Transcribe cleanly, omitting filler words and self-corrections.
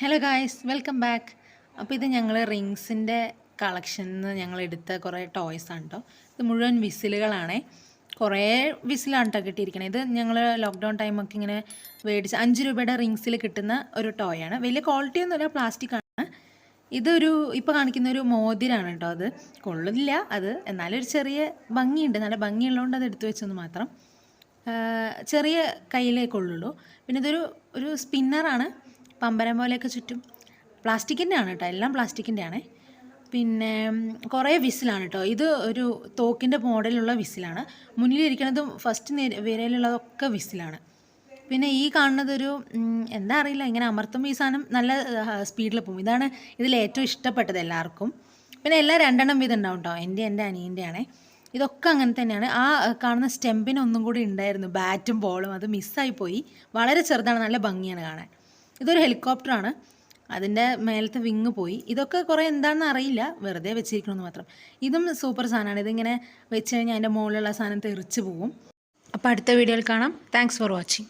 Hello guys, welcome back. അപ്പോൾ ഇത് ഞങ്ങൾ റിങ്സിൻ്റെ കളക്ഷനിൽ നിന്ന് ഞങ്ങൾ എടുത്ത കുറേ ടോയ്സ് ആണ് കേട്ടോ. ഇത് മുഴുവൻ വിസിലുകളാണേ. കുറേ വിസിലാണ് കേട്ടോ കിട്ടിയിരിക്കണേ. ഇത് ഞങ്ങൾ ലോക്ക്ഡൗൺ ടൈമൊക്കെ ഇങ്ങനെ മേടിച്ച് 5 രൂപയുടെ റിങ്സിൽ കിട്ടുന്ന ഒരു ടോയാണ്. വലിയ ക്വാളിറ്റി ഒന്നുമില്ല, പ്ലാസ്റ്റിക്കാണ്. ഇതൊരു ഇപ്പോൾ കാണിക്കുന്ന ഒരു മോതിരാണ് കേട്ടോ. അത് കൊള്ളില്ല, അത് എന്നാലും ഒരു ചെറിയ ഭംഗിയുണ്ട്, നല്ല ഭംഗിയുള്ളതുകൊണ്ട് അത് എടുത്തു വെച്ചെന്ന് മാത്രം. ചെറിയ കയ്യിലേ കൊള്ളുള്ളൂ. പിന്നെ ഒരു സ്പിന്നറാണ്, പമ്പരം പോലെയൊക്കെ ചുറ്റും. പ്ലാസ്റ്റിക്കിൻ്റെ ആണ് കേട്ടോ, എല്ലാം പ്ലാസ്റ്റിക്കിൻ്റെ ആണേ. പിന്നെ കുറേ വിസിലാണ് കേട്ടോ. ഇത് ഒരു തോക്കിൻ്റെ മോഡലുള്ള വിസിലാണ്. മുന്നിലിരിക്കുന്നതും ഫസ്റ്റ് വിരയിലുള്ളതൊക്കെ വിസിലാണ്. പിന്നെ ഈ കാണുന്നതൊരു എന്താ അറിയില്ല, ഇങ്ങനെ അമർത്തുമ്പോൾ ഈ സാധനം നല്ല സ്പീഡിൽ പോകും. ഇതാണ് ഇതിൽ ഏറ്റവും ഇഷ്ടപ്പെട്ടത് എല്ലാവർക്കും. പിന്നെ എല്ലാം 2 വീതം ഉണ്ടാവും കേട്ടോ. എൻ്റെ അനിയൻ്റെ ആണേ. ഇതൊക്കെ അങ്ങനെ തന്നെയാണ്. ആ കാണുന്ന സ്റ്റെമ്പിന് ഒന്നും കൂടി ഉണ്ടായിരുന്നു, ബാറ്റും ബോളും. അത് മിസ്സായിപ്പോയി. വളരെ ചെറുതാണ്, നല്ല ഭംഗിയാണ് കാണാൻ. ഇതൊരു ഹെലികോപ്റ്ററാണ്, അതിൻ്റെ മേലത്തെ വിങ്ങ് പോയി. ഇതൊക്കെ കുറേ എന്താണെന്ന് അറിയില്ല, വെറുതെ വെച്ചിരിക്കണമെന്ന് മാത്രം. ഇതും സൂപ്പർ സാധനമാണ്. ഇതിങ്ങനെ വെച്ച് കഴിഞ്ഞാൽ അതിൻ്റെ മുകളിലുള്ള സാധനം തെറിച്ച് പോവും. അപ്പോൾ അടുത്ത വീഡിയോയിൽ കാണാം. Thanks for watching.